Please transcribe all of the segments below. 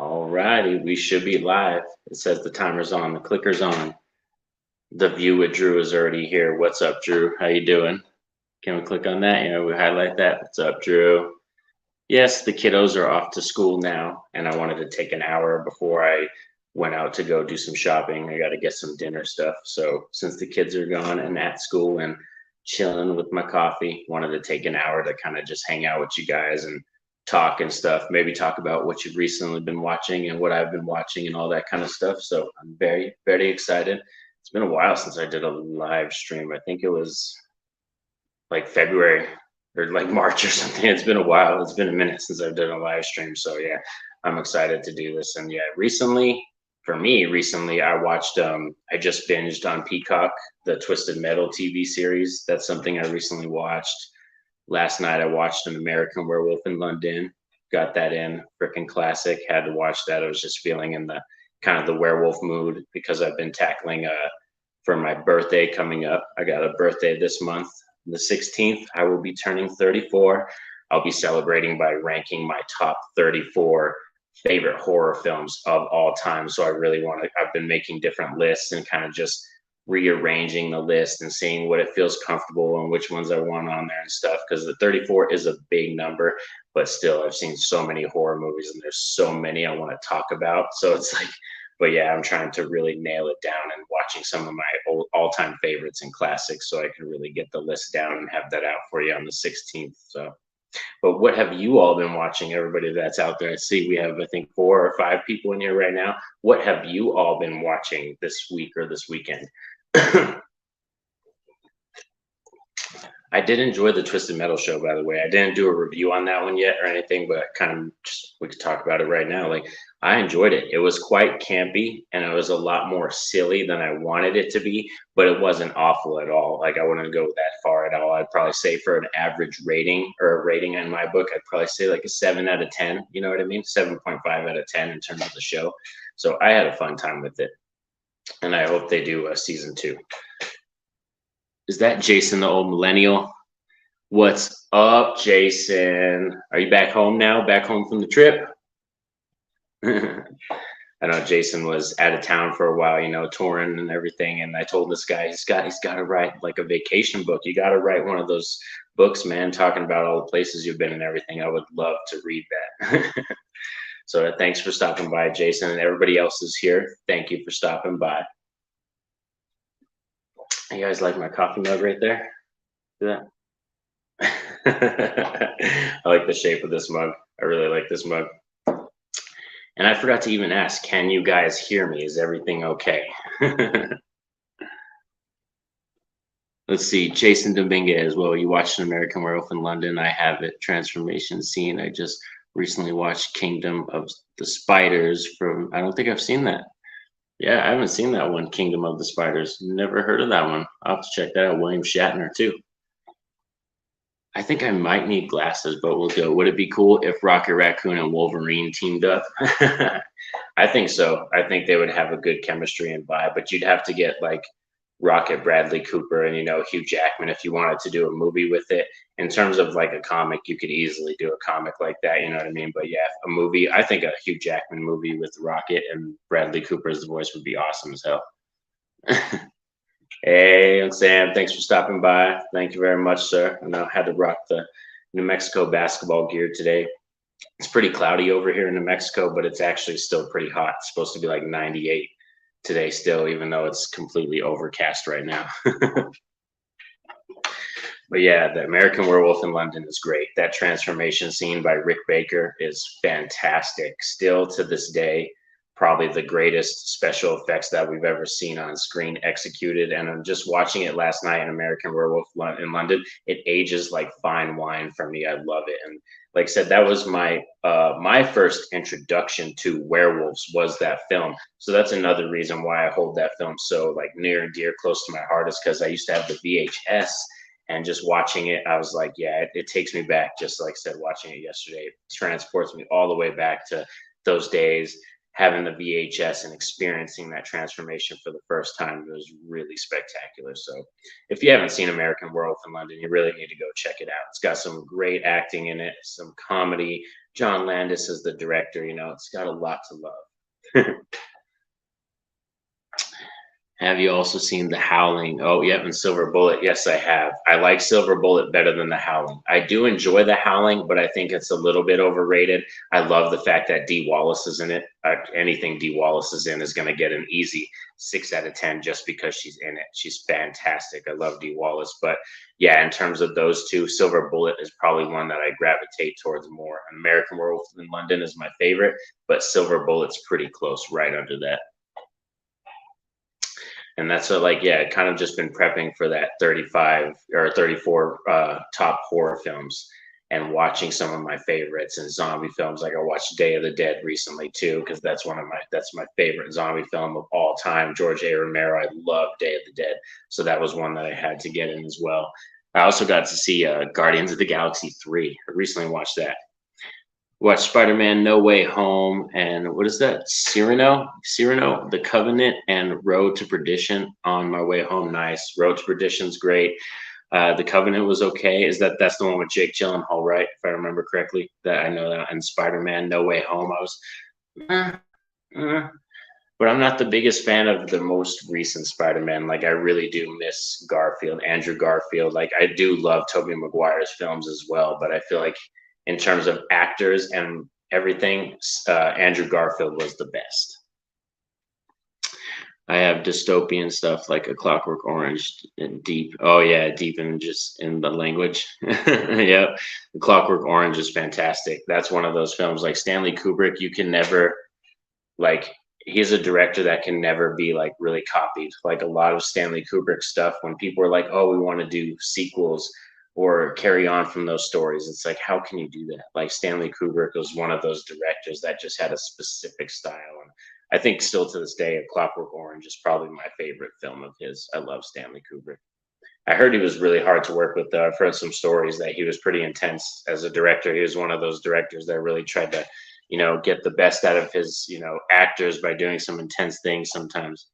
All righty, we should be live. It says the timer's on, the clicker's on. The view with Drew is already here. What's up, Drew? How you doing? Can we click on that? We highlight that. What's up, Drew? Yes, the kiddos are off to school now, and I wanted to take an hour before I went out to go do some shopping. I got to get some dinner stuff. So since the kids are gone and at school and chilling with my coffee, wanted to take an hour to kind of just hang out with you guys and talk and stuff. Maybe talk about what you've recently been watching and what I've been watching and all that kind of stuff. So I'm very, very excited. It's been a while since I did a live stream. I think it was like February or like March or something. It's been a while. It's been a minute since I've done a live stream. So yeah, I'm excited to do this. And yeah, recently I watched I just binged on Peacock, the Twisted Metal TV series. That's something I recently watched. Last night I watched An American Werewolf in London. Got that in, freaking classic. Had to watch that. I was just feeling in the kind of the werewolf mood because I've been tackling for my birthday coming up. I got a birthday this month, the 16th. I will be turning 34. I'll be celebrating by ranking my top 34 favorite horror films of all time. So I really want to, I've been making different lists and kind of just rearranging the list and seeing what it feels comfortable and which ones I want on there and stuff. Because the 34 is a big number, but still, I've seen so many horror movies and there's so many I want to talk about. So it's like, but yeah, I'm trying to really nail it down and watching some of my old all-time favorites and classics so I can really get the list down and have that out for you on the 16th. So, but what have you all been watching? Everybody that's out there, I see we have, I think, 4 or 5 people in here right now. What have you all been watching this week or this weekend? I did enjoy the Twisted Metal show, by the way. I didn't do a review on that one yet or anything, but kind of just we could talk about it right now. Like I enjoyed it. It was quite campy and it was a lot more silly than I wanted it to be, but it wasn't awful at all. Like I wouldn't go that far at all. I'd probably say for an average rating or a rating in my book, I'd probably say like a 7 out of 10. You know what I mean? 7.5 out of 10 in terms of the show. So I had a fun time with it, and I hope they do a season 2. Is that Jason, the old millennial? What's up, Jason? Are you back home now? Back home from the trip? I know Jason was out of town for a while, touring and everything. And I told this guy, he's got to write like a vacation book. You got to write one of those books, man, talking about all the places you've been and everything. I would love to read that. So thanks for stopping by, Jason, and everybody else is here. Thank you for stopping by. You guys like my coffee mug right there? See that? I like the shape of this mug. I really like this mug. And I forgot to even ask, can you guys hear me? Is everything okay? Let's see, Jason Dominguez. Well, you watched An American Werewolf in London. I have it. Transformation Scene. I just recently watched Kingdom of the Spiders from, I don't think I've seen that. Yeah, I haven't seen that one, Kingdom of the Spiders. Never heard of that one. I'll have to check that out. William Shatner, too. I think I might need glasses, but we'll go. Would it be cool if Rocket Raccoon and Wolverine teamed up? I think so. I think they would have a good chemistry and vibe, but you'd have to get like Rocket Bradley Cooper and, Hugh Jackman if you wanted to do a movie with it. In terms of like a comic, you could easily do a comic like that, you know what I mean? But yeah, a movie, I think a Hugh Jackman movie with Rocket and Bradley Cooper as the voice would be awesome as hell. Hey, I'm Sam. Thanks for stopping by. Thank you very much, sir. I know I had to rock the New Mexico basketball gear today. It's pretty cloudy over here in New Mexico, but it's actually still pretty hot. It's supposed to be like 98 today still, even though it's completely overcast right now. But yeah, the American Werewolf in London is great. That transformation scene by Rick Baker is fantastic. Still to this day, probably the greatest special effects that we've ever seen on screen executed. And I'm just watching it last night in American Werewolf in London. It ages like fine wine for me. I love it. And like I said, that was my first introduction to werewolves was that film. So that's another reason why I hold that film so like near and dear, close to my heart, is because I used to have the VHS. And just watching it, I was like, yeah, it takes me back. Just like I said, watching it yesterday, it transports me all the way back to those days. having the VHS and experiencing that transformation for the first time was really spectacular. So if you haven't seen American Werewolf in London, you really need to go check it out. It's got some great acting in it, some comedy. John Landis is the director, you know, it's got a lot to love. Have you also seen The Howling? Oh, yep, and Silver Bullet. Yes, I have. I like Silver Bullet better than The Howling. I do enjoy The Howling, but I think it's a little bit overrated. I love the fact that Dee Wallace is in it. Anything Dee Wallace is in is going to get an easy 6 out of 10 just because she's in it. She's fantastic. I love Dee Wallace. But yeah, in terms of those two, Silver Bullet is probably one that I gravitate towards more. American Werewolf in London is my favorite, but Silver Bullet's pretty close right under that. And that's like, yeah, kind of just been prepping for that 35 or 34 top horror films and watching some of my favorites and zombie films. Like I watched Day of the Dead recently too, because that's my favorite zombie film of all time. George A. Romero. I love Day of the Dead, so that was one that I had to get in as well. I also got to see Guardians of the Galaxy 3. I recently watched that. Watch Spider-Man No Way Home, and what is that? Cyrano, The Covenant, and Road to Perdition on my way home. Nice. Road to Perdition's great. The Covenant was okay. That's the one with Jake Gyllenhaal, right? If I remember correctly. That I know that. And Spider-Man No Way Home, I was, but I'm not the biggest fan of the most recent Spider-Man. Like I really do miss Garfield, Andrew Garfield. Like I do love Tobey Maguire's films as well, but I feel like in terms of actors and everything, Andrew Garfield was the best. I have dystopian stuff like A Clockwork Orange and Deep. Oh yeah, deep in just in the language. Yeah, The Clockwork Orange is fantastic. That's one of those films like Stanley Kubrick. You can never like. He's a director that can never be like really copied. Like a lot of Stanley Kubrick stuff, when people are like, "Oh, we want to do sequels," or carry on from those stories. It's like, how can you do that? Like Stanley Kubrick was one of those directors that just had a specific style. And I think still to this day, A Clockwork Orange is probably my favorite film of his. I love Stanley Kubrick. I heard he was really hard to work with. I've heard some stories that he was pretty intense as a director. He was one of those directors that really tried to, get the best out of his, actors by doing some intense things sometimes.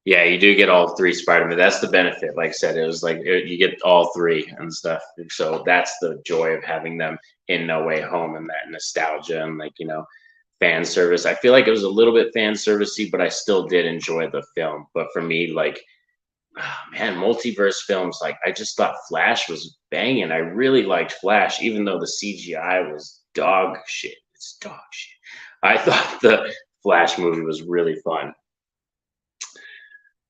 Yeah, you do get all three Spider-Man. That's the benefit. Like I said, it was like you get all three and stuff. So that's the joy of having them in No Way Home and that nostalgia and fan service. I feel like it was a little bit fan servicey, but I still did enjoy the film. But for me, like, oh, man, multiverse films, like I just thought Flash was banging. I really liked Flash, even though the CGI was dog shit. It's dog shit. I thought the Flash movie was really fun.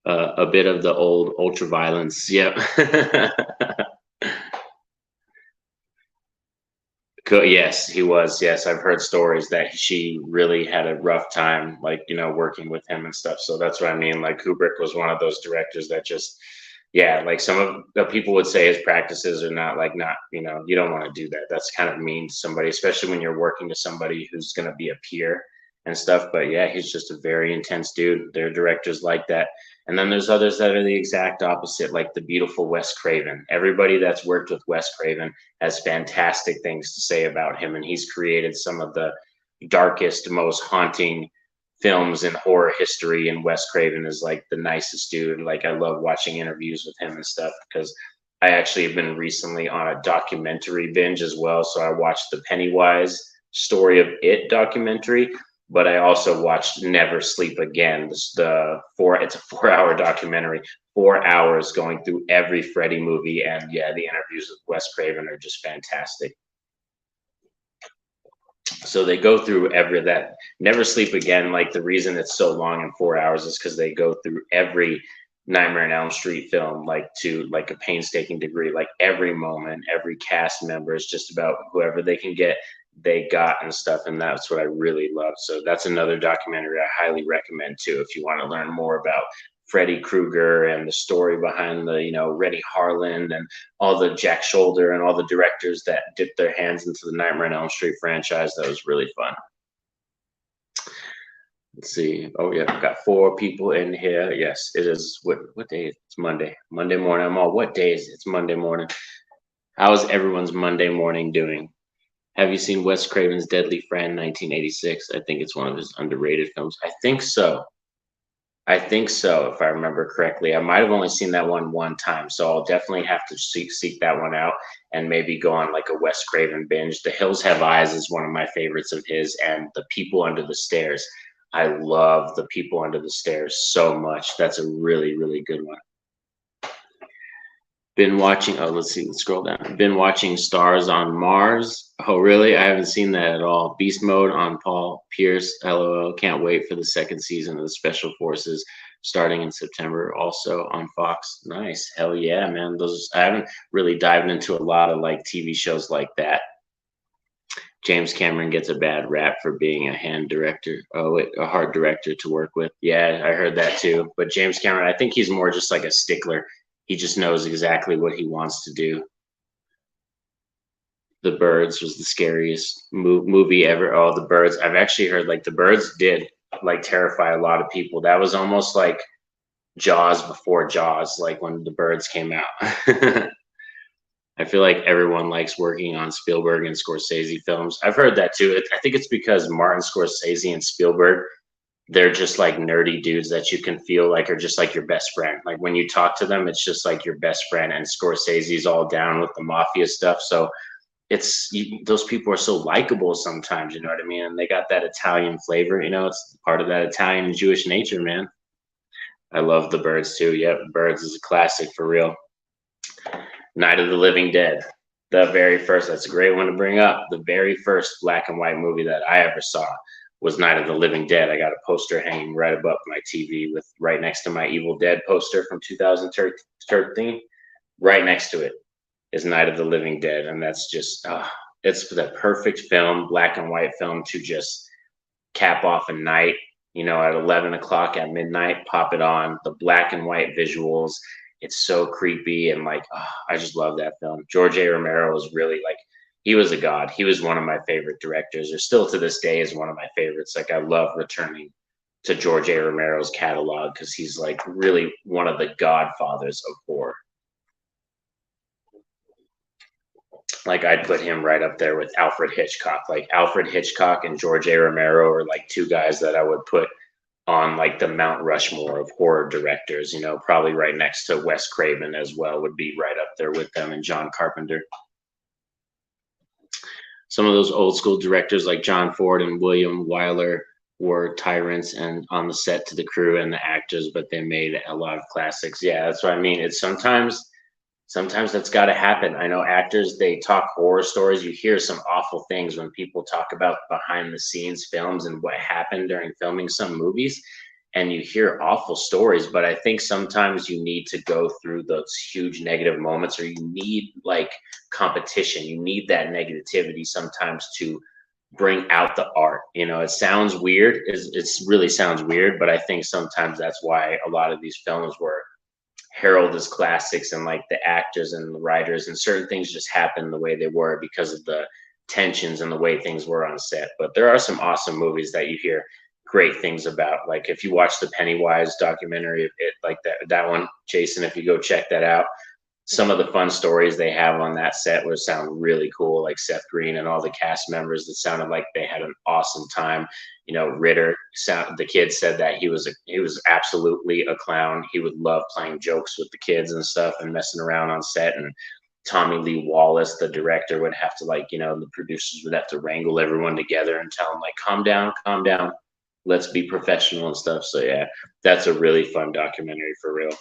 A bit of the old ultra violence. Yep. Yes, he was. Yes, I've heard stories that she really had a rough time, like, working with him and stuff. So that's what I mean. Like Kubrick was one of those directors that just, yeah, like some of the people would say his practices are not, you don't want to do that. That's kind of mean to somebody, especially when you're working to somebody who's going to be a peer and stuff. But yeah, he's just a very intense dude. There are directors like that. And then there's others that are the exact opposite, like the beautiful Wes Craven. Everybody that's worked with Wes Craven has fantastic things to say about him. And he's created some of the darkest, most haunting films in horror history. And Wes Craven is like the nicest dude. Like I love watching interviews with him and stuff because I actually have been recently on a documentary binge as well. So I watched the Pennywise Story of It documentary, but I also watched Never Sleep Again. It's a 4-hour documentary, 4 hours going through every Freddy movie. And yeah, the interviews with Wes Craven are just fantastic. So they go through that Never Sleep Again. Like the reason it's so long in 4 hours is because they go through every Nightmare on Elm Street film, like to like a painstaking degree, like every moment, every cast member is just about whoever they can get, they got and stuff. And that's what I really love. So that's another documentary I highly recommend too, if you want to learn more about Freddy Krueger and the story behind the, Reddy Harland and all the Jack Shoulder and all the directors that dipped their hands into the Nightmare on Elm Street franchise. That was really fun. Let's see. Oh yeah, I've got 4 people in here. Yes, it is. What day? It's Monday. Monday morning. I'm all. What day is it? It's Monday morning. How is everyone's Monday morning doing? Have you seen Wes Craven's Deadly Friend, 1986? I think it's one of his underrated films. I think so. I think so, if I remember correctly. I might have only seen that one time, so I'll definitely have to seek that one out and maybe go on like a Wes Craven binge. The Hills Have Eyes is one of my favorites of his, and The People Under the Stairs. I love The People Under the Stairs so much. That's a really, really good one. Been watching, oh, let's see, let's scroll down. Been watching Stars on Mars. Oh, really? I haven't seen that at all. Beast Mode on Paul Pierce. LOL. Can't wait for the second season of the Special Forces starting in September. Also on Fox. Nice. Hell yeah, man. Those I haven't really dived into a lot of like TV shows like that. James Cameron gets a bad rap for being a hand director. Oh, wait, a hard director to work with. Yeah, I heard that too. But James Cameron, I think he's more just like a stickler. He just knows exactly what he wants to do. The Birds was the scariest movie ever. Oh, The Birds. I've actually heard like The Birds did like terrify a lot of people. That was almost like Jaws before Jaws, like when The Birds came out. I feel like everyone likes working on Spielberg and Scorsese films. I've heard that too. I think it's because Martin Scorsese and Spielberg, they're just like nerdy dudes that you can feel like are just like your best friend. Like when you talk to them, it's just like your best friend. And Scorsese's all down with the mafia stuff. So those people are so likable sometimes, you know what I mean? And they got that Italian flavor, you know, it's part of that Italian and Jewish nature, man. I love The Birds too. Yep, Birds is a classic for real. Night of the Living Dead, the very first. That's a great one to bring up. The very first black and white movie that I ever saw was Night of the Living Dead. I got a poster hanging right above my TV with right next to my Evil Dead poster from 2013. Right next to it is Night of the Living Dead, and that's just it's the perfect film, black and white film to just cap off a night. You know, at 11 o'clock at midnight, pop it on. The black and white visuals. It's so creepy and like I just love that film. George A. Romero was really like he was a god. He was one of my favorite directors, or still to this day is one of my favorites. Like I love returning to George A. Romero's catalog because he's like really one of the godfathers of horror. Like I'd put him right up there with Alfred Hitchcock. Like Alfred Hitchcock and George A. Romero are like two guys that I would put on like the Mount Rushmore of horror directors, you know, probably right next to Wes Craven as well would be right up there with them, and John Carpenter. Some of those old school directors like John Ford and William Wyler were tyrants and on the set to the crew and the actors, but they made a lot of classics. Yeah, that's what I mean. It's sometimes that's got to happen. I know actors, they talk horror stories. You hear some awful things when people talk about behind the scenes films and what happened during filming some movies. And you hear awful stories, but I think sometimes you need to go through those huge negative moments, or you need like competition. You need that negativity sometimes to bring out the art. You know, it sounds weird. It's really sounds weird, but I think sometimes that's why a lot of these films were heralded as classics, and like the actors and the writers and certain things just happened the way they were because of the tensions and the way things were on set. But there are some awesome movies that you hear great things about. Like if you watch the Pennywise documentary, it like that one, Jason, if you go check that out, some of the fun stories they have on that set would sound really cool, like Seth Green and all the cast members that sounded like they had an awesome time. You know, Ritter, the kid said that he was absolutely a clown. He would love playing jokes with the kids and stuff and messing around on set. And Tommy Lee Wallace, the director, would have to like, you know, the producers would have to wrangle everyone together and tell them like, calm down, let's be professional and stuff. So yeah, that's a really fun documentary for real.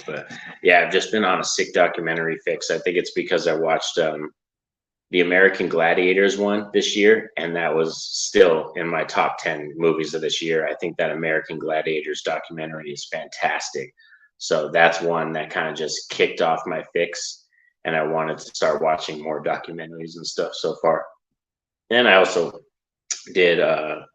But yeah, I've just been on a sick documentary fix. I think it's because I watched the American Gladiators one this year, and that was still in my top 10 movies of this year. I think that American Gladiators documentary is fantastic. So that's one that kind of just kicked off my fix, and I wanted to start watching more documentaries and stuff so far. And I also did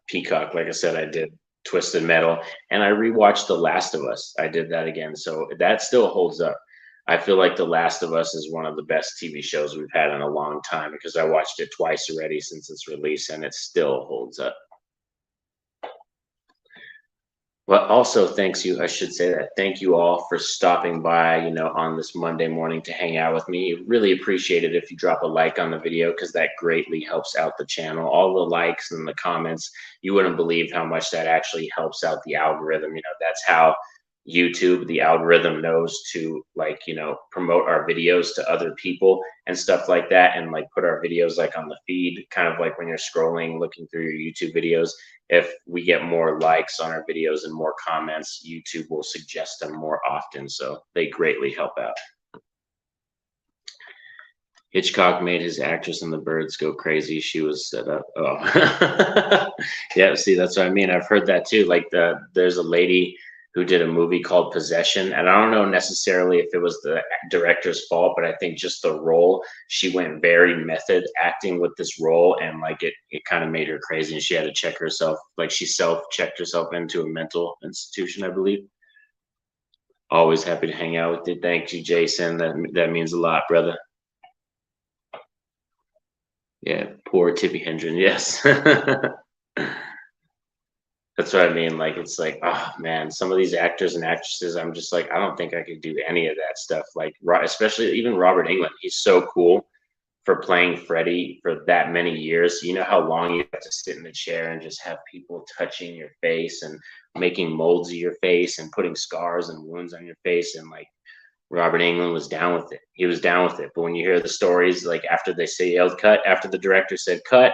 Peacock. Like I said, I did Twisted Metal, and I rewatched The Last of Us. I did that again, so that still holds up. I feel like The Last of Us is one of the best TV shows we've had in a long time because I watched it twice already since its release, and it still holds up. Well, also, thanks you. I should say that. Thank you all for stopping by, on this Monday morning to hang out with me. Really appreciate it if you drop a like on the video because that greatly helps out the channel. All the likes and the comments, you wouldn't believe how much that actually helps out the algorithm. That's how YouTube, the algorithm knows to promote our videos to other people and stuff like that, and like put our videos like on the feed, kind of like when you're scrolling, looking through your YouTube videos. If we get more likes on our videos and more comments, YouTube will suggest them more often. So they greatly help out. Hitchcock made his actress in The Birds go crazy. She was set up. Oh, yeah. See, that's what I mean. I've heard that too. Like there's a lady who did a movie called Possession, and I don't know necessarily if it was the director's fault, but I think just the role. She went very method acting with this role, and like it kind of made her crazy, and she had to check herself. Like she self-checked herself into a mental institution, I believe. Always happy to hang out with you. Thank you, Jason. That means a lot, brother. Yeah, poor Tippy Hendren. Yes. That's what I mean. Like, it's like, oh man, some of these actors and actresses, I'm just like, I don't think I could do any of that stuff. Like, especially even Robert Englund, he's so cool for playing Freddy for that many years. You know how long you have to sit in the chair and just have people touching your face and making molds of your face and putting scars and wounds on your face. And like, Robert Englund was down with it. He was down with it. But when you hear the stories, like after they say yelled cut, after the director said cut,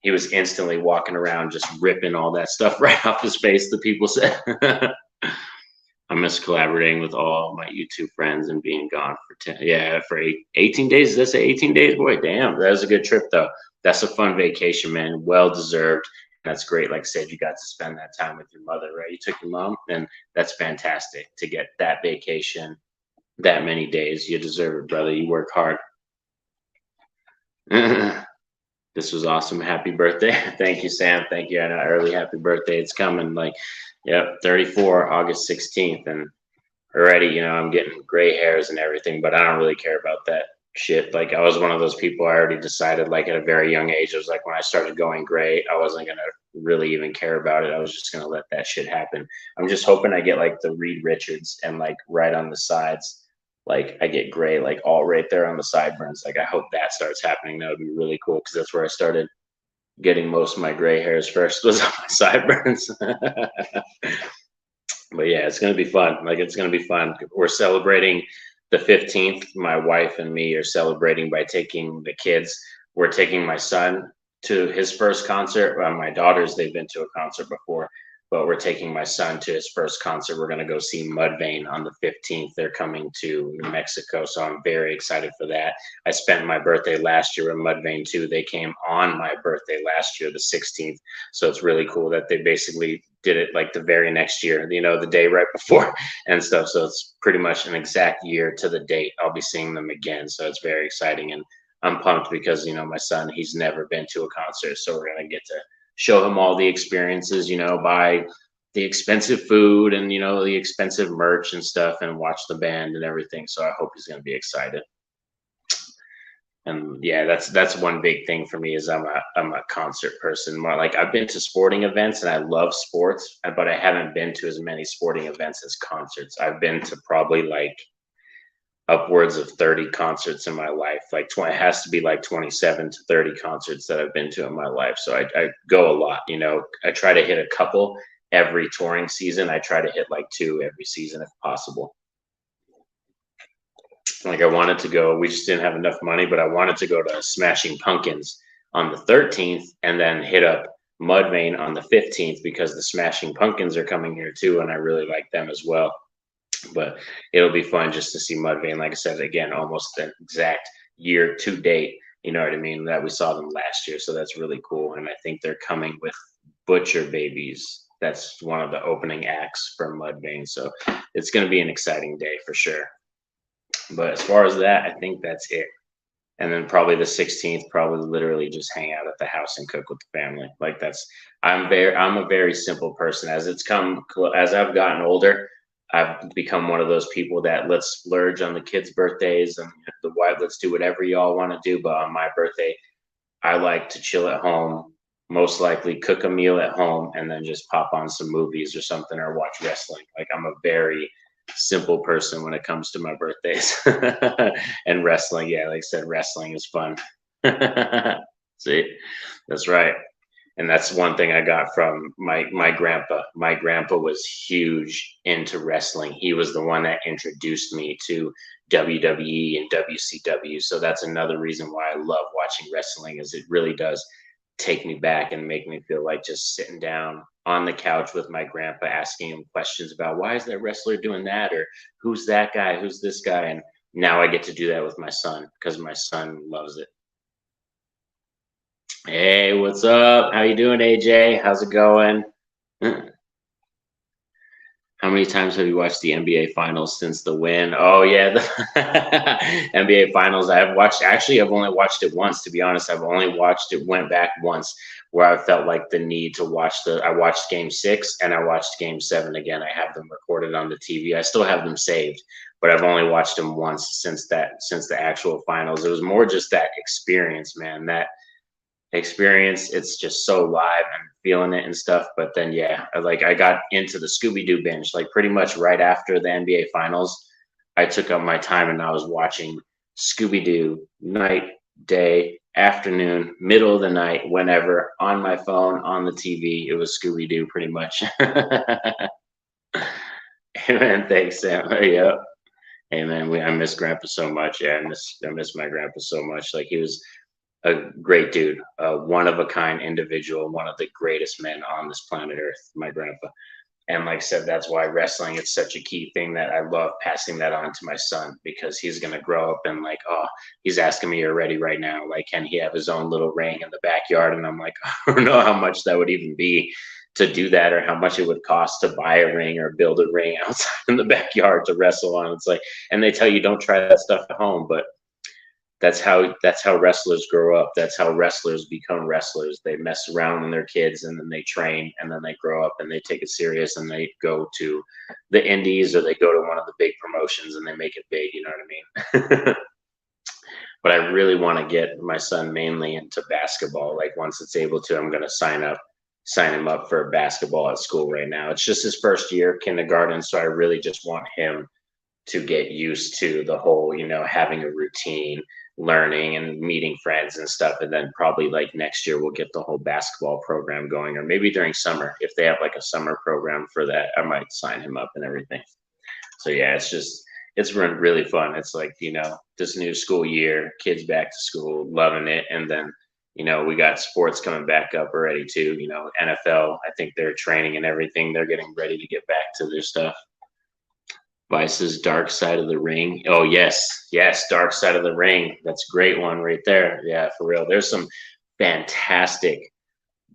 he was instantly walking around just ripping all that stuff right off his face. The people said, I miss collaborating with all my YouTube friends and being gone for 10, yeah, for 18 days. Does that say 18 days? Boy, damn, that was a good trip though. That's a fun vacation, man. Well deserved. That's great. Like I said, you got to spend that time with your mother, right? You took your mom, and that's fantastic to get that vacation that many days. You deserve it, brother. You work hard. This was awesome. Happy birthday. Thank you, Sam. Thank you. And early happy birthday. It's coming. Like, yep, 34, August 16th. And already, I'm getting gray hairs and everything, but I don't really care about that shit. Like, I was one of those people. I already decided, like, at a very young age, it was like when I started going gray, I wasn't going to really even care about it. I was just going to let that shit happen. I'm just hoping I get like the Reed Richards and like right on the sides, like I get gray, like all right there on the sideburns. Like, I hope that starts happening. That would be really cool because that's where I started getting most of my gray hairs first was on my sideburns. But yeah, it's gonna be fun. Like, it's gonna be fun. We're celebrating the 15th. My wife and me are celebrating by taking the kids. We're taking my son to his first concert. My daughters, they've been to a concert before, but we're taking my son to his first concert. We're gonna go see Mudvayne on the 15th. They're coming to New Mexico, so I'm very excited for that. I spent my birthday last year with Mudvayne too. They came on my birthday last year, the 16th. So it's really cool that they basically did it like the very next year, the day right before and stuff. So it's pretty much an exact year to the date. I'll be seeing them again. So it's very exciting. And I'm pumped because, my son, he's never been to a concert. So we're going to get to show him all the experiences, buy the expensive food and, the expensive merch and stuff and watch the band and everything. So I hope he's going to be excited. And yeah, that's one big thing for me is I'm a concert person. More like I've been to sporting events and I love sports, but I haven't been to as many sporting events as concerts. I've been to probably like upwards of 30 concerts in my life. Like 20, it has to be like 27 to 30 concerts that I've been to in my life. So I go a lot. I try to hit a couple every touring season. I try to hit like two every season if possible. Like I wanted to go, we just didn't have enough money, but I wanted to go to Smashing Pumpkins on the 13th and then hit up Mudvayne on the 15th because the Smashing Pumpkins are coming here too, and I really like them as well. But it'll be fun just to see Mudvayne. Like I said, again, almost the exact year to date, you know what I mean, that we saw them last year. So that's really cool. And I think they're coming with Butcher Babies. That's one of the opening acts for Mudvayne. So it's going to be an exciting day for sure. But as far as that, I think that's it. And then probably the 16th, probably literally just hang out at the house and cook with the family. Like I'm a very simple person. As I've gotten older, I've become one of those people that let's splurge on the kids' birthdays and the wife, let's do whatever y'all want to do. But on my birthday, I like to chill at home, most likely cook a meal at home and then just pop on some movies or something or watch wrestling. Like I'm a very simple person when it comes to my birthdays. And wrestling, yeah, like I said, wrestling is fun. See, that's right. And that's one thing I got from my grandpa. My grandpa was huge into wrestling. He was the one that introduced me to WWE and WCW. So that's another reason why I love watching wrestling, is it really does take me back and make me feel like just sitting down on the couch with my grandpa, asking him questions about why is that wrestler doing that, or who's that guy, who's this guy. And now I get to do that with my son because my son loves it. Hey, what's up? How you doing, AJ? How's it going? How many times have you watched the NBA Finals since the win? Oh yeah, the NBA Finals. I've watched. Actually, I've only watched it once. To be honest, I've only watched it. Went back once, where I felt like the need to watch the. I watched Game 6 and I watched Game 7 again. I have them recorded on the TV. I still have them saved, but I've only watched them once since the actual finals. It was more just that experience, man. That experience. It's just so live and feeling it and stuff. But then, yeah, I got into the Scooby Doo binge, like pretty much right after the NBA Finals. I took up my time and I was watching Scooby Doo night, day, afternoon, middle of the night, whenever, on my phone, on the TV. It was Scooby Doo pretty much. Amen. Thanks, Sam. Yeah. Hey man, I miss Grandpa so much. Yeah, I miss my grandpa so much. Like he was a great dude, one of a kind individual, one of the greatest men on this planet Earth, my grandpa. And like I said, that's why wrestling is such a key thing that I love passing that on to my son, because he's going to grow up and like, oh, he's asking me already right now, like, can he have his own little ring in the backyard? And I'm like, I don't know how much that would even be to do that, or how much it would cost to buy a ring or build a ring outside in the backyard to wrestle on. It's like, and they tell you don't try that stuff at home, but that's how wrestlers grow up. That's how wrestlers become wrestlers. They mess around when they're kids and then they train and then they grow up and they take it serious and they go to the indies or they go to one of the big promotions and they make it big, you know what I mean? But I really want to get my son mainly into basketball. Like once it's able to, I'm going to sign him up for basketball at school right now. It's just his first year kindergarten, so I really just want him to get used to the whole, having a routine, learning and meeting friends and stuff. And then probably like next year we'll get the whole basketball program going, or maybe during summer, if they have like a summer program for that, I might sign him up and everything. So yeah, it's been really fun. It's like, this new school year, kids back to school, loving it. And then, we got sports coming back up already too. NFL, I think they're training and everything. They're getting ready to get back to their stuff. Vice's Dark Side of the Ring. Oh yes, Dark Side of the Ring. That's a great one right there. Yeah, for real. There's some fantastic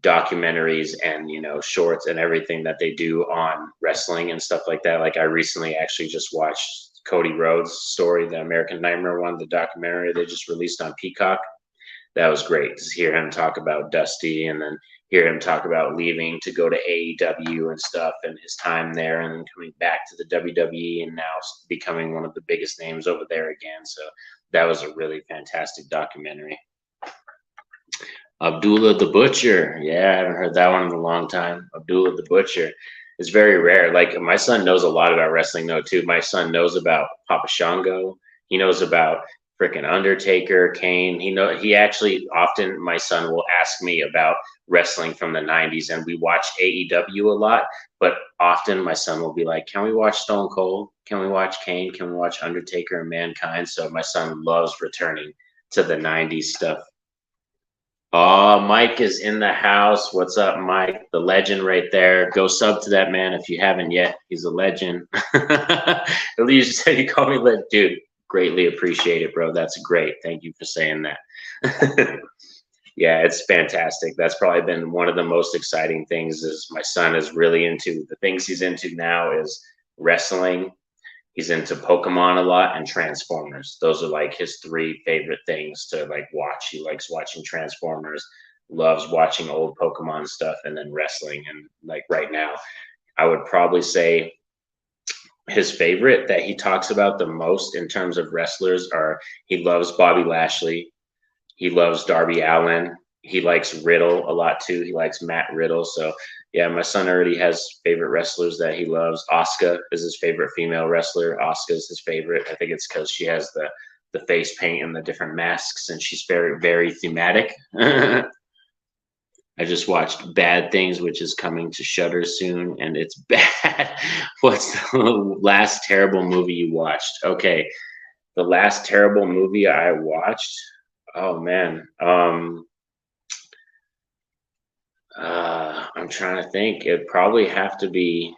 documentaries and shorts and everything that they do on wrestling and stuff like that. Like I recently actually just watched Cody Rhodes' story, the American Nightmare one, the documentary they just released on Peacock. That was great to hear him talk about Dusty and then hear him talk about leaving to go to AEW and stuff and his time there and then coming back to the WWE and now becoming one of the biggest names over there again. So that was a really fantastic documentary. Abdullah the Butcher. Yeah, I haven't heard that one in a long time. Abdullah the Butcher. It's very rare. Like my son knows a lot about wrestling though too. My son knows about Papa Shango. He knows about freaking Undertaker, Kane. He actually often, my son will ask me about wrestling from the 90s, and we watch AEW a lot, but often my son will be like, can we watch Stone Cold? Can we watch Kane? Can we watch Undertaker and Mankind? So my son loves returning to the 90s stuff. Oh, Mike is in the house. What's up, Mike? The legend right there. Go sub to that man if you haven't yet. He's a legend. At least you call me legend. Dude, greatly appreciate it, bro. That's great. Thank you for saying that. Yeah, it's fantastic. That's probably been one of the most exciting things is my son is really into the things he's into now is wrestling. He's into Pokemon a lot and Transformers. Those are like his three favorite things to like watch. He likes watching Transformers, loves watching old Pokemon stuff, and then wrestling. And like right now, I would probably say his favorite that he talks about the most in terms of wrestlers are he loves Bobby Lashley. He loves Darby Allin. he likes Riddle a lot too. He likes Matt Riddle. So yeah, my son already has favorite wrestlers that he loves. Asuka is his favorite female wrestler. Asuka is his favorite. I think it's because she has the face paint and the different masks, and she's very thematic. I just watched Bad Things, which is coming to Shudder soon, and it's bad. What's the last terrible movie you watched? Okay, the last terrible movie I watched. Oh man, I'm trying to think. It'd probably have to be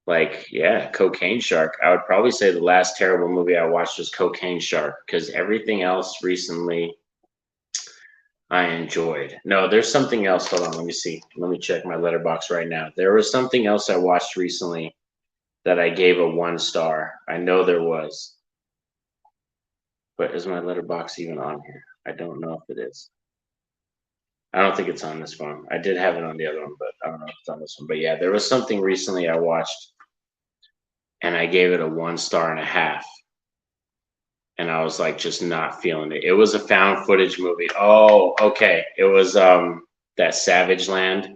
like, yeah, Cocaine Shark. I would probably say the last terrible movie I watched was Cocaine Shark because everything else recently I enjoyed. No, there's something else. Hold on, let me see. Let me check my letterbox right now. There was something else I watched recently that I gave a 1 star. I know there was, but is my letterbox even on here? I don't know if it is. I don't think it's on this phone. I did have it on the other one, but I don't know if it's on this one. But yeah, there was something recently I watched and I gave it a 1.5 stars. And I was like, just not feeling it. It was a found footage movie. Oh, okay. It was that Savage Land.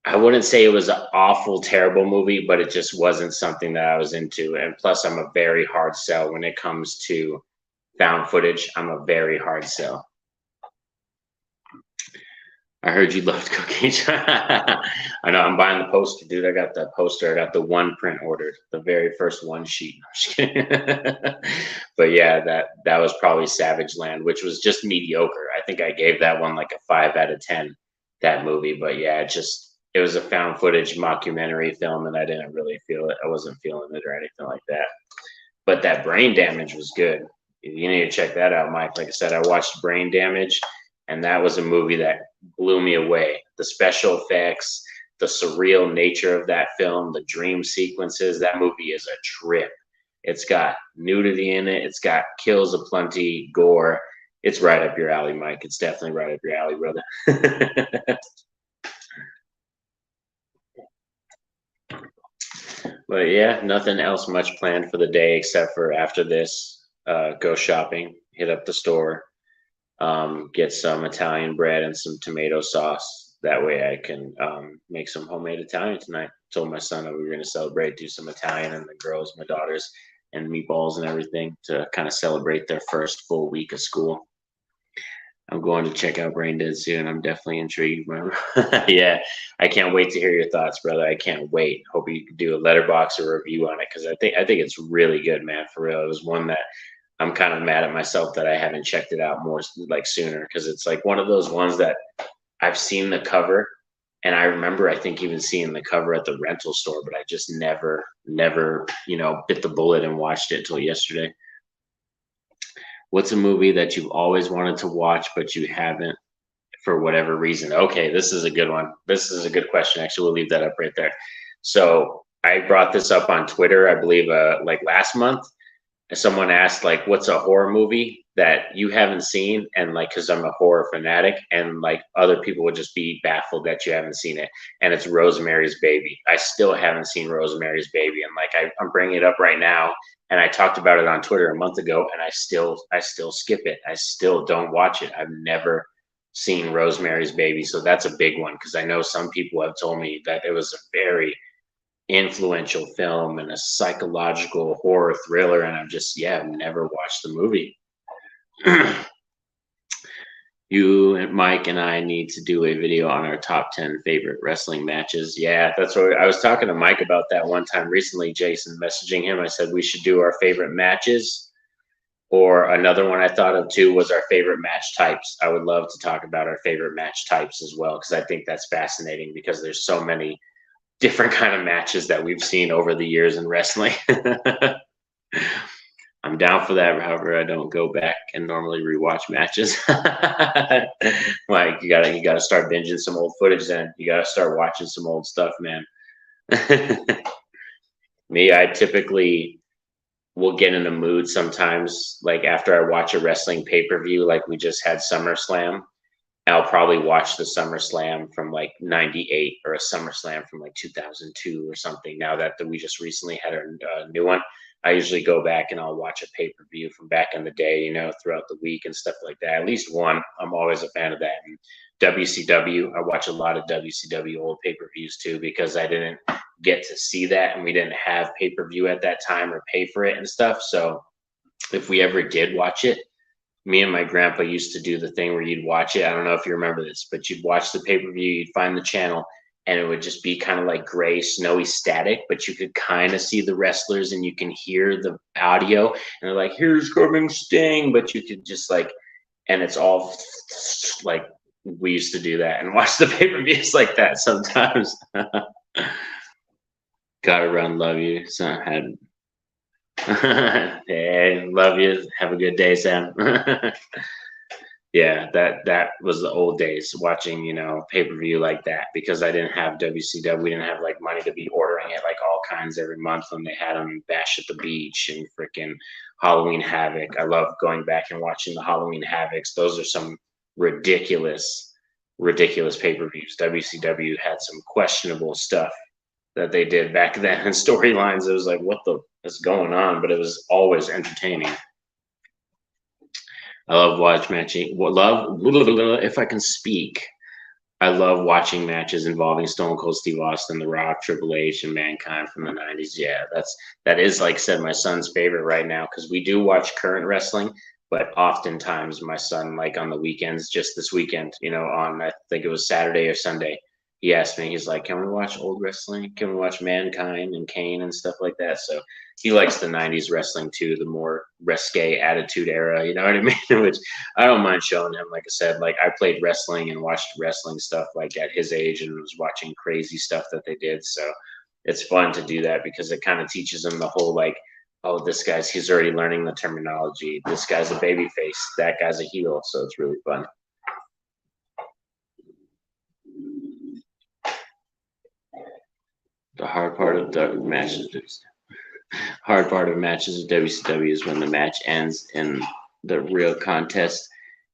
I wouldn't say it was an awful, terrible movie, but it just wasn't something that I was into. And plus, I'm a very hard sell when it comes to found footage. I'm a very hard sell. I heard you loved Cocaine. I know. I'm buying the poster, dude. I got that poster. I got the one print ordered, the very first one sheet. I'm just kidding. But yeah, that was probably Savage Land, which was just mediocre. I think I gave that one like a 5 out of 10. That movie, but yeah, it was a found footage mockumentary film, and I didn't really feel it. I wasn't feeling it or anything like that. But that Brain Damage was good. You need to check that out, Mike. Like I said, I watched Brain Damage, and that was a movie that blew me away. The special effects, the surreal nature of that film, the dream sequences, that movie is a trip. It's got nudity in it. It's got kills aplenty, gore. It's right up your alley, Mike. It's definitely right up your alley, brother. But yeah, nothing else much planned for the day except for after this, go shopping, hit up the store, get some Italian bread and some tomato sauce. That way I can make some homemade Italian tonight. Told my son that we were going to celebrate, do some Italian, and the girls, my daughters, and meatballs and everything to kind of celebrate their first full week of school. I'm going to check out Brain Dead soon. I'm definitely intrigued. Yeah, I can't wait to hear your thoughts, brother. I can't wait. Hope you can do a letterbox or review on it because I think it's really good, man. For real, it was one that I'm kind of mad at myself that I haven't checked it out more like sooner because it's like one of those ones that I've seen the cover and I remember I think even seeing the cover at the rental store, but I just never bit the bullet and watched it until yesterday. What's a movie that you've always wanted to watch but you haven't for whatever reason? Okay, this is a good one. This is a good question. Actually, we'll leave that up right there. So I brought this up on Twitter, I believe, like last month. Someone asked, like, what's a horror movie that you haven't seen? And like, because I'm a horror fanatic, and like other people would just be baffled that you haven't seen it. And it's Rosemary's Baby. I still haven't seen Rosemary's Baby, and like I'm bringing it up right now. And I talked about it on Twitter a month ago, and I still skip it. I still don't watch it. I've never seen Rosemary's Baby, so that's a big one because I know some people have told me that it was a very influential film and a psychological horror thriller, and I've never watched the movie. You and Mike and I need to do a video on our top 10 favorite wrestling matches. Yeah, that's what I was talking to Mike about that one time recently, Jason, messaging him. I said we should do our favorite matches, or another one I thought of too was our favorite match types. I would love to talk about our favorite match types as well because I think that's fascinating because there's so many different kind of matches that we've seen over the years in wrestling. I'm down for that. However, I don't go back and normally rewatch matches. Like you gotta start binging some old footage. Then you gotta start watching some old stuff, man. Me, I typically will get in a mood sometimes. Like after I watch a wrestling pay-per-view, like we just had SummerSlam. I'll probably watch the SummerSlam from like '98 or a SummerSlam from like 2002 or something. Now that we just recently had a new one, I usually go back and I'll watch a pay-per-view from back in the day, you know, throughout the week and stuff like that. At least one. I'm always a fan of that. And WCW, I watch a lot of WCW old pay-per-views too because I didn't get to see that and we didn't have pay-per-view at that time or pay for it and stuff. So if we ever did watch it, me and my grandpa used to do the thing where you'd watch it. I don't know if you remember this, but you'd watch the pay-per-view, you'd find the channel, and it would just be kind of like gray, snowy static, but you could kind of see the wrestlers and you can hear the audio. And they're like, here's coming Sting, but you could just like, and it's all like, we used to do that and watch the pay-per-views like that sometimes. Gotta run, love you. So I had hey, love you. Have a good day, Sam. Yeah, that was the old days watching, you know, pay-per-view like that because I didn't have WCW. We didn't have like money to be ordering it like all kinds every month when they had them Bash at the Beach and freaking Halloween Havoc. I love going back and watching the Halloween Havocs. Those are some ridiculous, ridiculous pay-per-views. WCW had some questionable stuff that they did back then and storylines. It was like, what the is going on? But it was always entertaining. I love watch matching. Love if I can speak. I love watching matches involving Stone Cold Steve Austin, The Rock, Triple H, and Mankind from the '90s. Yeah, that is like I said, my son's favorite right now because we do watch current wrestling, but oftentimes my son, like on the weekends, just this weekend, you know, on I think it was Saturday or Sunday, he asked me, he's like, "Can we watch old wrestling? Can we watch Mankind and Kane and stuff like that?" So he likes the '90s wrestling too, the more risque attitude era. You know what I mean? Which I don't mind showing him. Like I said, like I played wrestling and watched wrestling stuff like at his age and was watching crazy stuff that they did. So it's fun to do that because it kind of teaches him the whole like, oh, he's already learning the terminology. This guy's a baby face. That guy's a heel. So it's really fun. The hard part of the matches. Hard part of matches of WCW is when the match ends in the real contest,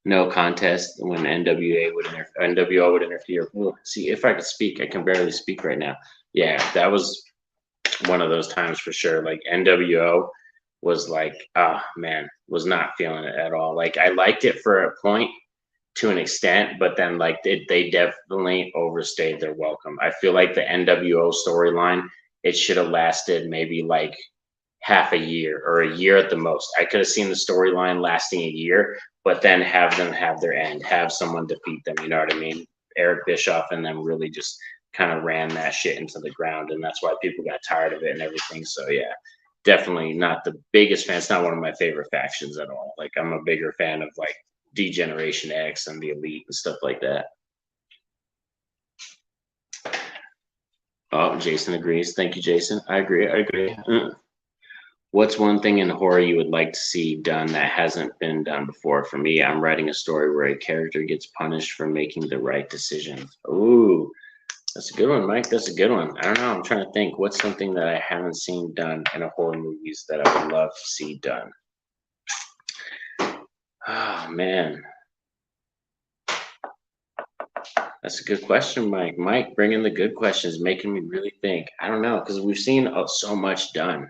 no contest. When NWO would interfere. Well, see, if I could speak, I can barely speak right now. Yeah, that was one of those times for sure. Like NWO was like, oh man, was not feeling it at all. Like I liked it for a point to an extent, but then like they definitely overstayed their welcome. I feel like the NWO storyline, it should have lasted maybe like half a year or a year at the most. I could have seen the storyline lasting a year, but then have them have their end, have someone defeat them. You know what I mean? Eric Bischoff and them really just kind of ran that shit into the ground, and that's why people got tired of it and everything. So yeah, definitely not the biggest fan. It's not one of my favorite factions at all. Like I'm a bigger fan of like D-Generation X and the Elite and stuff like that. Oh, Jason agrees. Thank you, Jason. I agree. What's one thing in horror you would like to see done that hasn't been done before? For me, I'm writing a story where a character gets punished for making the right decision. Ooh, that's a good one, Mike. That's a good one. I don't know. I'm trying to think. What's something that I haven't seen done in a horror movies that I would love to see done? Oh man, that's a good question, Mike. Mike, bringing the good questions, making me really think. I don't know because we've seen so much done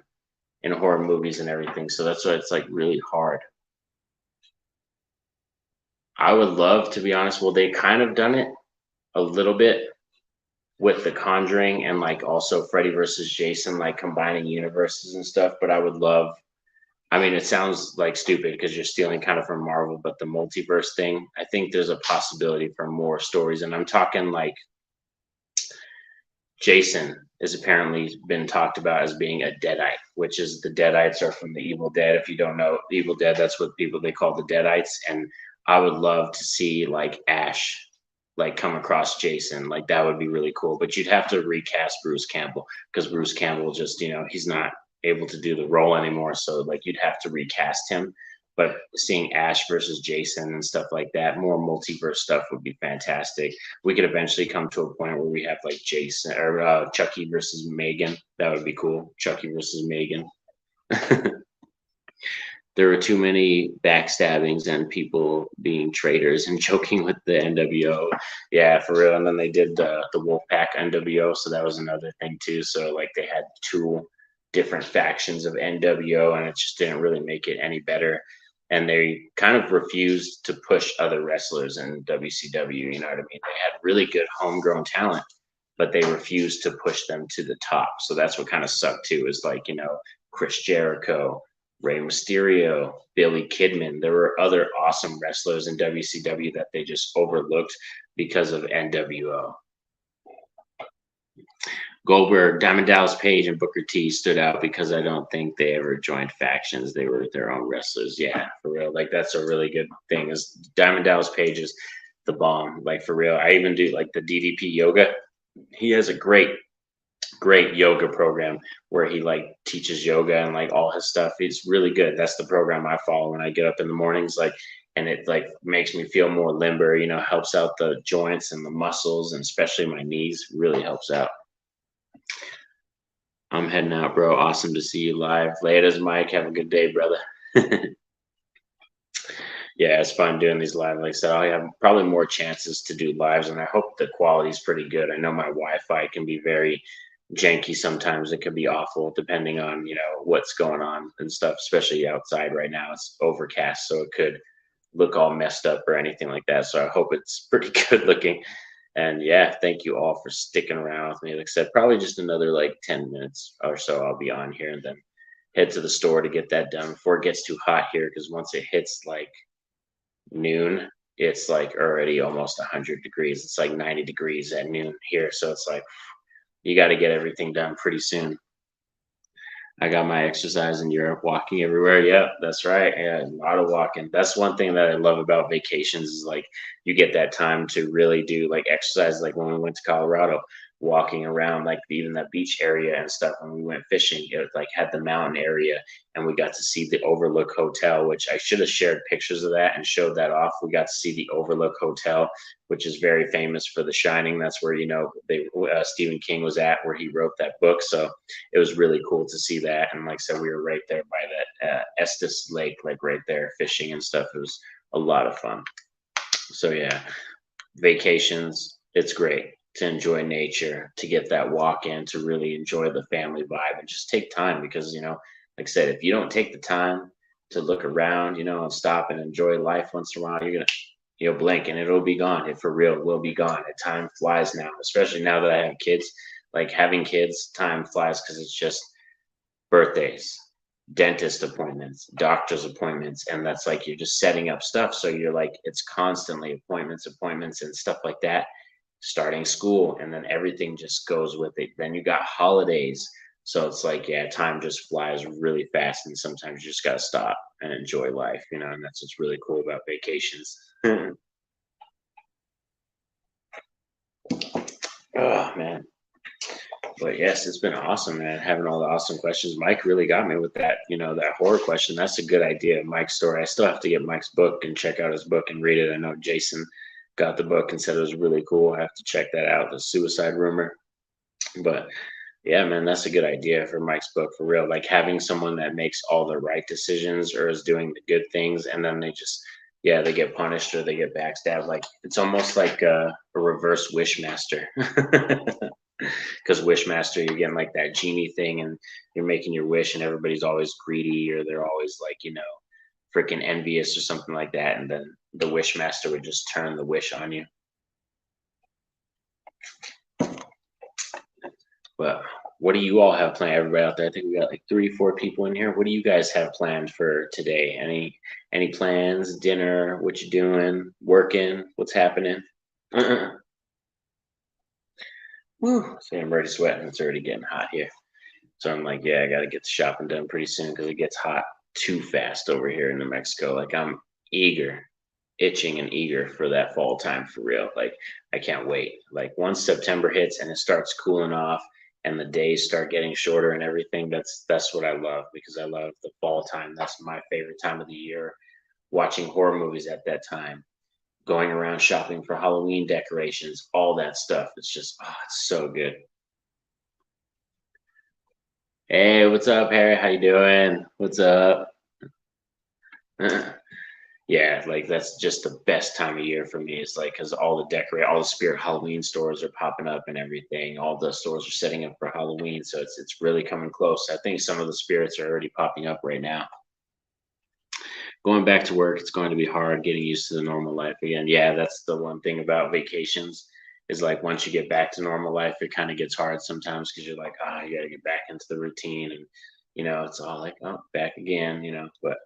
in horror movies and everything, so that's why it's like really hard. I would love to be honest. Well, they kind of done it a little bit with The Conjuring and like also Freddy versus Jason, like combining universes and stuff. But I would love. I mean, it sounds like stupid because you're stealing kind of from Marvel, but the multiverse thing, I think there's a possibility for more stories. And I'm talking like Jason is apparently been talked about as being a Deadite, which is the Deadites are from the Evil Dead. If you don't know Evil Dead, that's what people they call the Deadites. And I would love to see like Ash like come across Jason. Like that would be really cool. But you'd have to recast Bruce Campbell because Bruce Campbell just, you know, he's not able to do the role anymore. So like you'd have to recast him. But seeing Ash versus Jason and stuff like that, more multiverse stuff would be fantastic. We could eventually come to a point where we have like Jason or Chucky versus Megan. That would be cool. Chucky versus Megan. There were too many backstabbings and people being traitors and joking with the NWO. Yeah, for real. And then they did the Wolfpack NWO, so that was another thing too. So like they had two different factions of NWO, and it just didn't really make it any better. And they kind of refused to push other wrestlers in WCW. You know what I mean? They had really good homegrown talent, but they refused to push them to the top. So that's what kind of sucked too, is like, you know, Chris Jericho, Rey Mysterio, Billy Kidman. There were other awesome wrestlers in WCW that they just overlooked because of NWO. Goldberg, Diamond Dallas Page, and Booker T stood out because I don't think they ever joined factions. They were their own wrestlers. Yeah, for real. Like, that's a really good thing. Is Diamond Dallas Page is the bomb. Like, for real. I even do like the DDP yoga. He has a great yoga program where he like teaches yoga and like all his stuff. It's really good. That's the program I follow when I get up in the mornings. Like, and it like makes me feel more limber. You know, helps out the joints and the muscles, and especially my knees. Really helps out. I'm heading out, bro. Awesome to see you live. Laters, Mike. Have a good day, brother. Yeah, it's fun doing these live. Like I said, I have probably more chances to do lives, and I hope the quality's pretty good. I know my Wi-Fi can be very janky sometimes. It can be awful depending on, you know, what's going on and stuff, especially outside right now. It's overcast, so it could look all messed up or anything like that. So I hope it's pretty good looking. And yeah, thank you all for sticking around with me. Like I said, probably just another like 10 minutes or so I'll be on here, and then head to the store to get that done before it gets too hot here, because once it hits like noon, it's like already almost 100 degrees. It's like 90 degrees at noon here. So it's like you got to get everything done pretty soon. I got my exercise in Europe, walking everywhere. Yeah, that's right. Yeah, a lot of walking. That's one thing that I love about vacations is like you get that time to really do like exercise. Like when we went to Colorado, walking around like even that beach area and stuff. When we went fishing, it like had the mountain area, and we got to see the Overlook Hotel, which I should have shared pictures of that and showed that off. We got to see the Overlook Hotel, which is very famous for The Shining. That's where, you know, Stephen King was at, where he wrote that book. So it was really cool to see that. And like I said, we were right there by that Estes Lake, like right there fishing and stuff. It was a lot of fun. So yeah, vacations, it's great to enjoy nature, to get that walk in, to really enjoy the family vibe, and just take time, because, you know, like I said, if you don't take the time to look around, you know, and stop and enjoy life once in a while, you'll blink and it'll be gone. It for real will be gone. And time flies now, especially now that I have kids. Like having kids, time flies, because it's just birthdays, dentist appointments, doctor's appointments, and that's like you're just setting up stuff. So you're like, it's constantly appointments and stuff like that. Starting school, and then everything just goes with it. Then you got holidays. So it's like, yeah, time just flies really fast, and sometimes you just gotta stop and enjoy life, you know, and that's what's really cool about vacations. Oh man. But yes, it's been awesome, man, having all the awesome questions. Mike really got me with that, you know, that horror question. That's a good idea. Mike's story. I still have to get Mike's book and check out his book and read it. I know Jason got the book and said it was really cool. I have to check that out, The Suicide Rumor. But yeah, man, that's a good idea for Mike's book, for real. Like having someone that makes all the right decisions or is doing the good things, and then they just, yeah, they get punished or they get backstabbed. Like it's almost like a reverse Wishmaster. Because Wishmaster, you're getting like that genie thing, and you're making your wish, and everybody's always greedy, or they're always like, you know, freaking envious or something like that, and then the Wishmaster would just turn the wish on you. But what do you all have planned? Everybody out there, I think we got like 3-4 people in here. What do you guys have planned for today? Any plans? Dinner? What you doing? Working? What's happening? Woo! See, I'm already sweating. It's already getting hot here. So I'm like, yeah, I got to get the shopping done pretty soon, because it gets hot too fast over here in New Mexico. Like I'm itching and eager for that fall time, for real. Like I can't wait. Like once September hits and it starts cooling off and the days start getting shorter and everything, that's what I love, because I love the fall time. That's my favorite time of the year. Watching horror movies at that time, going around shopping for Halloween decorations, all that stuff. It's just, oh, it's so good. Hey, what's up, Harry? How you doing? What's up? Yeah, Yeah, like that's just the best time of year for me. It's like because all the Spirit Halloween stores are popping up and everything. All the stores are setting up for Halloween, so it's really coming close. I think some of the spirits are already popping up right now. Going back to work, it's going to be hard getting used to the normal life again. Yeah, that's the one thing about vacations is like once you get back to normal life, it kind of gets hard sometimes because you're like, ah, you got to get back into the routine, and it's all like, oh, back again, But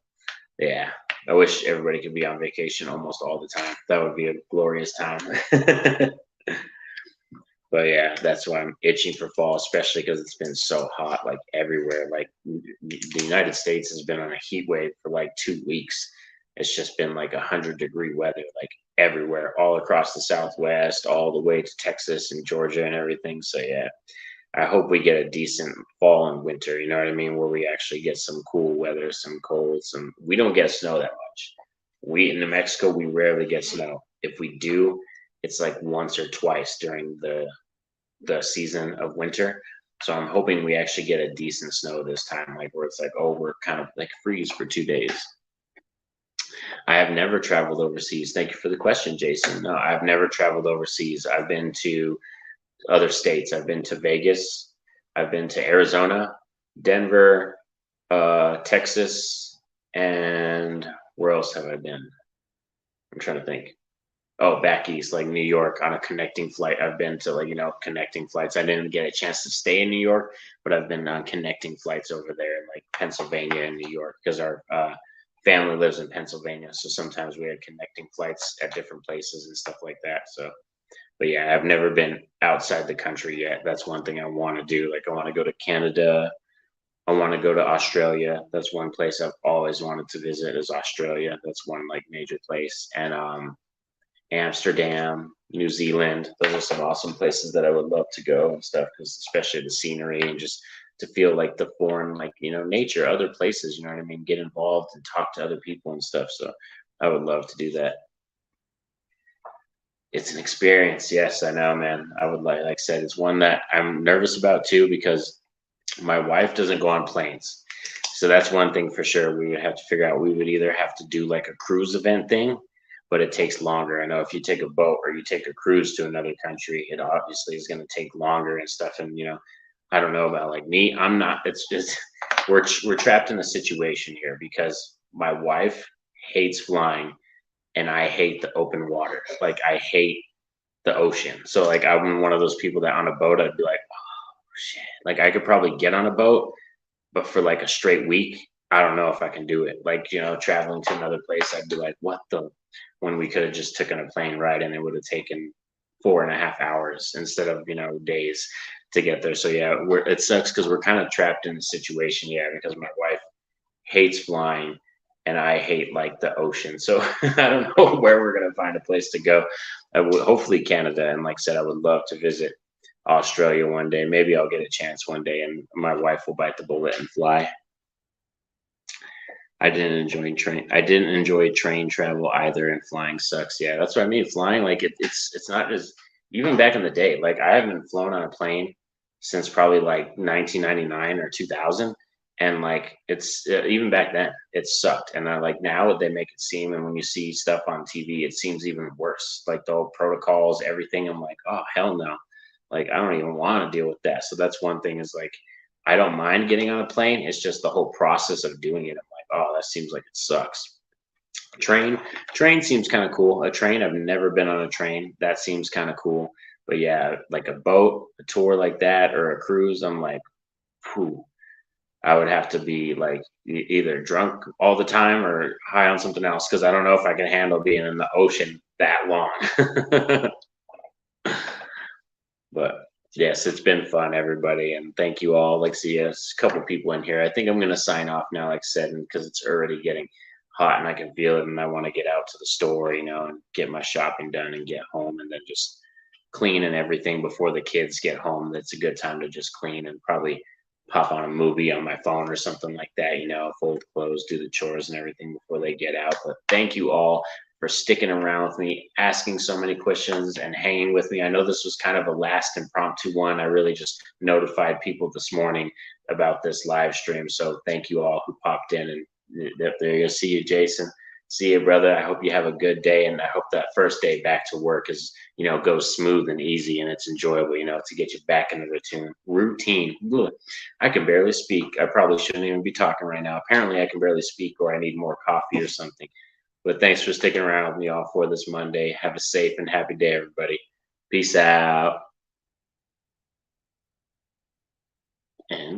yeah, I wish everybody could be on vacation almost all the time. That would be a glorious time. But yeah, that's why I'm itching for fall, especially because it's been so hot, like everywhere. Like the United States has been on a heat wave for like 2 weeks. It's just been like 100-degree weather, like everywhere, all across the Southwest, all the way to Texas and Georgia and everything. So yeah, I hope we get a decent fall and winter. You know what I mean? Where we actually get some cool weather, some cold, some. We don't get snow that much. We in New Mexico, we rarely get snow. If we do, it's like once or twice during the season of winter. So I'm hoping we actually get a decent snow this time, like where it's like, oh, we're kind of like freeze for 2 days. I have never traveled overseas. Thank you for the question, Jason. No, I've never traveled overseas. I've been to other states. I've been to Vegas. I've been to Arizona, Denver, Texas, and where else have I been? I'm trying to think. Oh, back east, like New York on a connecting flight. I've been to like, connecting flights. I didn't get a chance to stay in New York, but I've been on connecting flights over there in like Pennsylvania and New York because our family lives in Pennsylvania. So sometimes we had connecting flights at different places and stuff like that. So, but yeah, I've never been outside the country yet. That's one thing I want to do. Like I want to go to Canada. I want to go to Australia. That's one place I've always wanted to visit is Australia. That's one like major place. And Amsterdam, New Zealand. Those are some awesome places that I would love to go and stuff, because especially the scenery and just to feel like the foreign, like, nature, other places, you know what I mean? Get involved and talk to other people and stuff. So I would love to do that. It's an experience. Yes, I know, man. I would like I said, it's one that I'm nervous about too, because my wife doesn't go on planes. So that's one thing for sure. We would have to figure out. We would either have to do like a cruise event thing, but it takes longer. I know if you take a boat or you take a cruise to another country, it obviously is going to take longer and stuff. And I don't know about like me. I'm not. It's just we're trapped in a situation here because my wife hates flying and I hate the open water. Like I hate the ocean. So like I'm one of those people that on a boat I'd be like, oh shit. Like I could probably get on a boat, but for like a straight week, I don't know if I can do it. Like, traveling to another place, I'd be like, what the when we could have just taken a plane ride and it would have taken 4.5 hours instead of, days to get there. So yeah, it sucks because we're kind of trapped in a situation, yeah, because my wife hates flying and I hate like the ocean. So I don't know where we're gonna find a place to go. I would hopefully Canada, and like I said, I would love to visit Australia one day. Maybe I'll get a chance one day, and my wife will bite the bullet and fly. I didn't enjoy train travel either, and flying sucks. Yeah, that's what I mean. Flying, like it's not as even back in the day. Like I haven't flown on a plane since probably like 1999 or 2000, and like it's even back then it sucked. And I like now they make it seem, and when you see stuff on TV, it seems even worse. Like the whole protocols, everything. I'm like, oh hell no. Like I don't even want to deal with that. So that's one thing is like I don't mind getting on a plane. It's just the whole process of doing it. I'm like, oh, that seems like it sucks. Train, train seems kind of cool. A train, I've never been on a train. That seems kind of cool. But yeah, like a boat, a tour like that, or a cruise, I'm like, whew, I would have to be like either drunk all the time or high on something else because I don't know if I can handle being in the ocean that long. But yes, it's been fun, everybody, and thank you all. Like, see, yes, a couple people in here. I think I'm gonna sign off now, like I said, because it's already getting hot and I can feel it, and I want to get out to the store, and get my shopping done and get home, and then just clean and everything before the kids get home. That's a good time to just clean and probably pop on a movie on my phone or something like that. Fold clothes, do the chores and everything before they get out. But thank you all for sticking around with me, asking so many questions and hanging with me. I know this was kind of a last impromptu one. I really just notified people this morning about this live stream. So thank you all who popped in, and there you see you, Jason. See you, brother. I hope you have a good day, and I hope that first day back to work is, goes smooth and easy, and it's enjoyable, to get you back in the routine. Routine. Ugh. I can barely speak. I probably shouldn't even be talking right now. Apparently, I can barely speak, or I need more coffee or something. But thanks for sticking around with me all for this Monday. Have a safe and happy day, everybody. Peace out. And